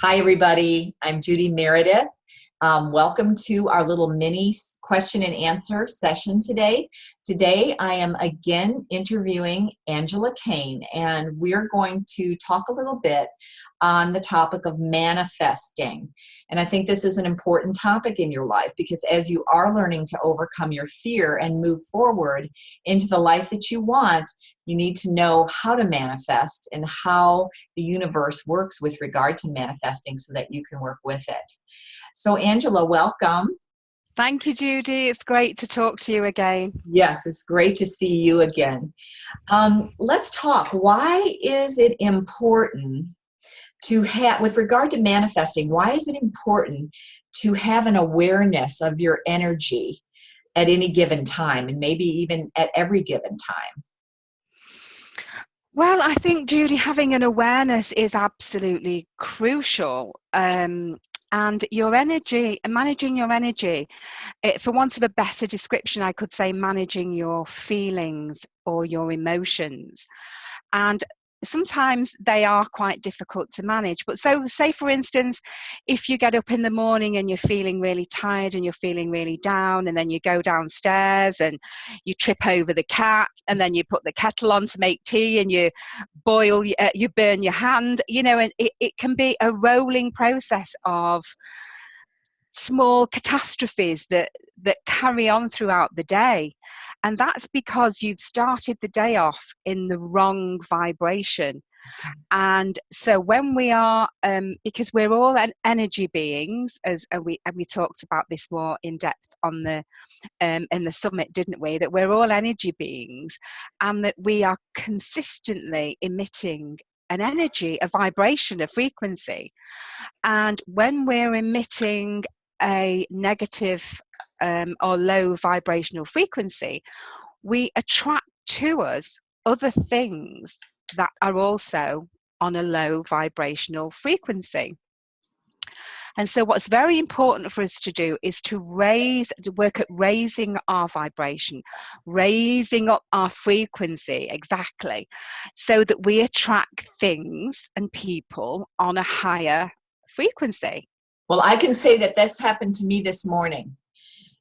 Hi, everybody. I'm Judi Meredith. Welcome to our little mini question and answer session today. Today, I am again interviewing Angela Kane, and we're going to talk a little bit on the topic of manifesting. And I think this is an important topic in your life because as you are learning to overcome your fear and move forward into the life that you want, you need to know how to manifest and how the universe works with regard to manifesting so that you can work with it. So Angela, welcome. Thank you, Judy. It's great to talk to you again. Yes, it's great to see you again. Let's talk. Why is it important to have, with regard to manifesting, why is it important to have an awareness of your energy at any given time and maybe even at every given time? Well, I think, Judy, having an awareness is absolutely crucial. And your energy, managing your energy, for want of a better description, I could say managing your feelings or your emotions. And sometimes they are quite difficult to manage. But so say, for instance, if you get up in the morning and you're feeling really tired and you're feeling really down, and then you go downstairs and you trip over the cat, and then you put the kettle on to make tea and you boil, you burn your hand, and it can be a rolling process of small catastrophes that carry on throughout the day. And that's because you've started the day off in the wrong vibration. And so when we are, because we're all energy beings, as we talked about this more in depth on the in the summit, didn't we? That we're all energy beings, and that we are consistently emitting an energy, a vibration, a frequency. And when we're emitting a negative or low vibrational frequency, we attract to us other things that are also on a low vibrational frequency. And so what's very important for us to do is to work at raising our vibration, raising up our frequency, exactly, so that we attract things and people on a higher frequency. Well, I can say that this happened to me this morning.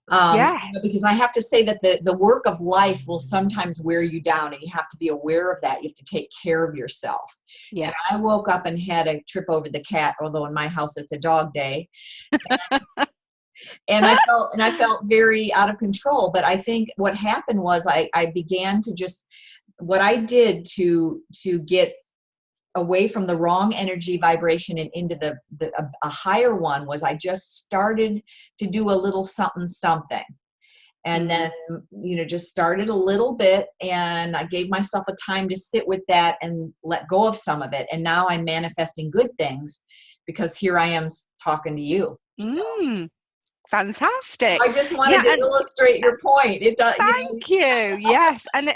Yeah. Because I have to say that the work of life will sometimes wear you down, and you have to be aware of that. You have to take care of yourself. Yeah. And I woke up and had a trip over the cat, although in my house it's a dog day. And I felt very out of control. But I think what happened was I began to just, what I did to get away from the wrong energy vibration and into a higher one was I just started to do a little something. And then, just started a little bit, and I gave myself a time to sit with that and let go of some of it. And now I'm manifesting good things because here I am talking to you. So Fantastic. I just wanted Yeah, to and illustrate your point. It does, thank you. Yes. And,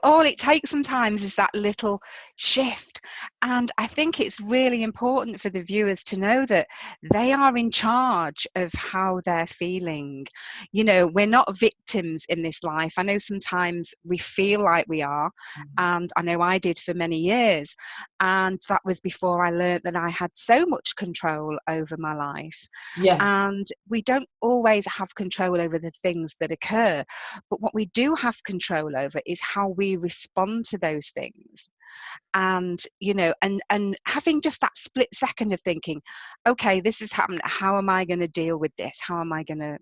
all it takes sometimes is that little shift. And I think it's really important for the viewers to know that they are in charge of how they're feeling. We're not victims in this life. I know sometimes we feel like we are, and I know I did for many years. And that was before I learned that I had so much control over my life. Yes. And we don't always have control over the things that occur, but what we do have control over is how we respond to those things. And and having just that split second of thinking, okay, this has happened, how am I going to deal with this, how am I going to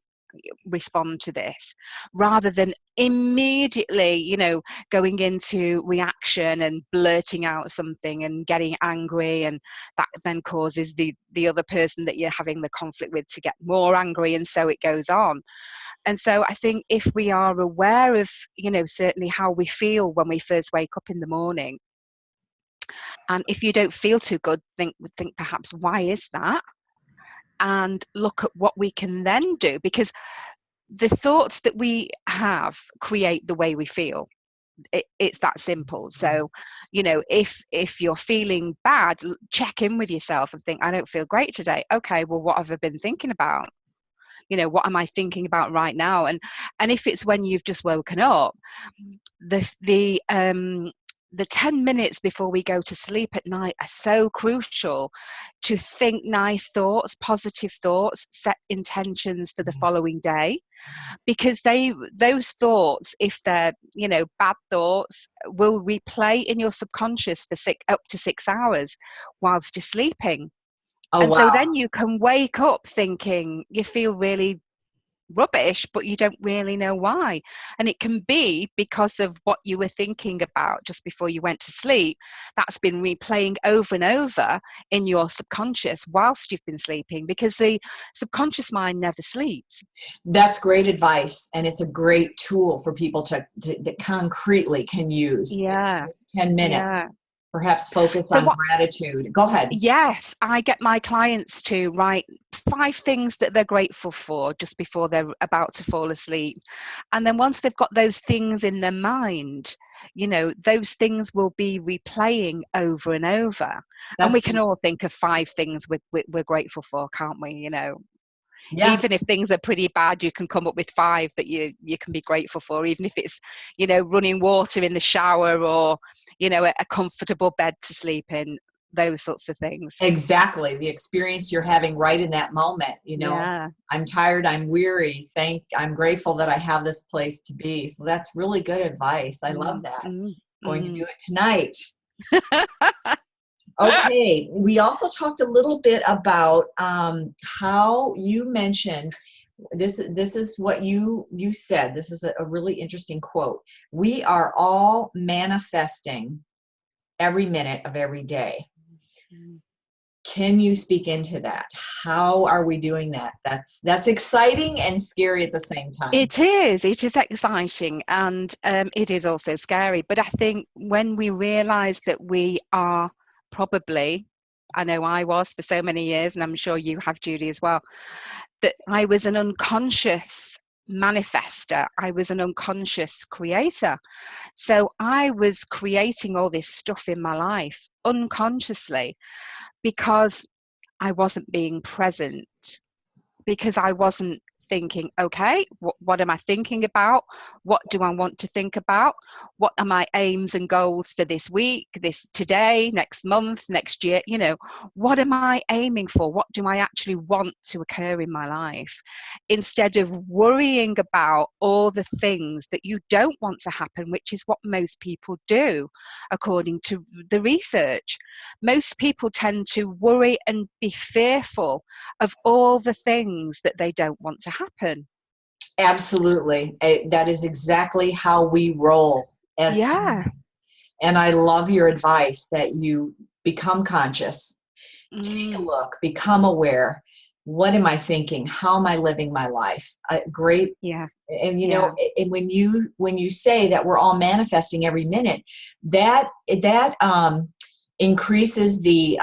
respond to this, rather than immediately going into reaction and blurting out something and getting angry, and that then causes the other person that you're having the conflict with to get more angry, and so it goes on. And so I think if we are aware of certainly how we feel when we first wake up in the morning, and if you don't feel too good, think perhaps, why is that? And look at what we can then do, because the thoughts that we have create the way we feel. It's that simple. So if you're feeling bad, check in with yourself and think, I don't feel great today. Okay, well, what have I been thinking about? What am I thinking about right now? And if it's when you've just woken up, the the 10 minutes before we go to sleep at night are so crucial to think nice thoughts, positive thoughts, set intentions for the following day, because those thoughts, if they're, bad thoughts, will replay in your subconscious for up to 6 hours whilst you're sleeping. Oh, And so wow. then you can wake up thinking you feel really rubbish, but you don't really know why. And it can be because of what you were thinking about just before you went to sleep. That's been replaying over and over in your subconscious whilst you've been sleeping, because the subconscious mind never sleeps. That's great advice, and it's a great tool for people that concretely can use. Yeah. 10 minutes, Yeah. perhaps focus So on gratitude. Go ahead. yes, I get my clients to write 5 things that they're grateful for just before they're about to fall asleep. And then once they've got those things in their mind, those things will be replaying over and over. And That's we can all think of 5 things we're grateful for, can't we? Yeah, Even if things are pretty bad, you can come up with 5 that you can be grateful for, even if it's, running water in the shower, or, a comfortable bed to sleep in, those sorts of things. exactly. The experience you're having right in that moment. Yeah. I'm tired, I'm weary. I'm grateful that I have this place to be. So that's really good advice. I love Mm, that. mm, Going to do mm. it tonight. Okay, we also talked a little bit about how you mentioned this. This is what you said. This is a really interesting quote. We are all manifesting every minute of every day. Can you speak into that? How are we doing that? That's exciting and scary at the same time. It is exciting, and it is also scary. But I think when we realize that we are probably, I know I was for so many years, and I'm sure you have, Judi, as well, that I was an unconscious manifester. I was an unconscious creator. So I was creating all this stuff in my life unconsciously, because I wasn't being present, because I wasn't thinking, okay, what am I thinking about? What do I want to think about? What are my aims and goals for this week, today, next month, next year? What am I aiming for? What do I actually want to occur in my life? Instead of worrying about all the things that you don't want to happen, which is what most people do, according to the research. Most people tend to worry and be fearful of all the things that they don't want to happen. Absolutely. That is exactly how we roll as Yeah. humans. And I love your advice that you become conscious, take a look, become aware. What am I thinking? How am I living my life? Great. Yeah. And Yeah. and when you say that we're all manifesting every minute, that increases the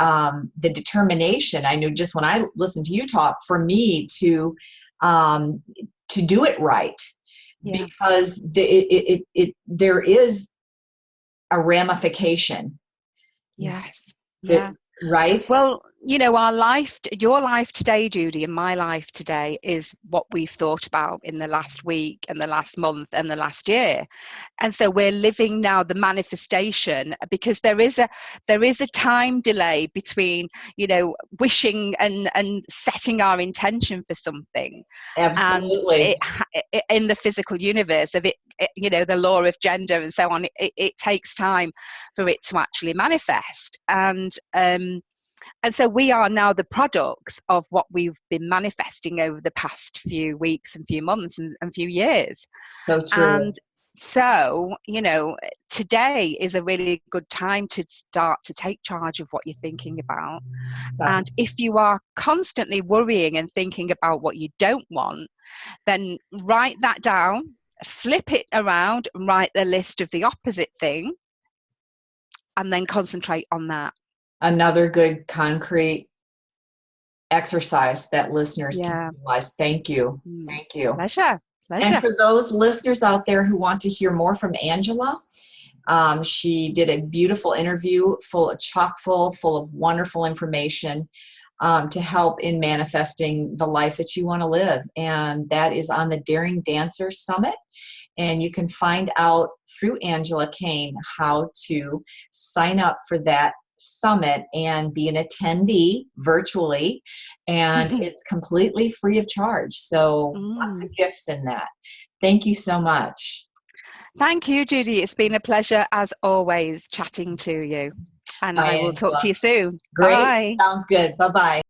determination. I know, just when I listen to you talk, for me to do it right, Yeah. because there is a ramification. Yes. That, Yeah. right? Well, your life today, Judi, and my life today is what we've thought about in the last week and the last month and the last year. And so we're living now the manifestation, because there is a time delay between, wishing and setting our intention for something, and Absolutely. in the physical universe of it, the law of gender and so on, it takes time for it to actually manifest. And so we are now the products of what we've been manifesting over the past few weeks and few months and few years. So true. And so, today is a really good time to start to take charge of what you're thinking about. And if you are constantly worrying and thinking about what you don't want, then write that down, flip it around, write the list of the opposite thing, and then concentrate on that. Another good concrete exercise that listeners can Yeah. utilize. Thank you. Thank you. Pleasure. And Pleasure. for those listeners out there who want to hear more from Angela, she did a beautiful interview, chock full of wonderful information. to help in manifesting the life that you want to live. And that is on the Daring Dancer Summit. And you can find out through Angela Kane how to sign up for that summit and be an attendee virtually. And it's completely free of charge. So lots of gifts in that. Thank you so much. Thank you, Judi. It's been a pleasure, as always, chatting to you. And Bye, I will talk Angela. to you soon. Great. Bye. Sounds good. Bye-bye.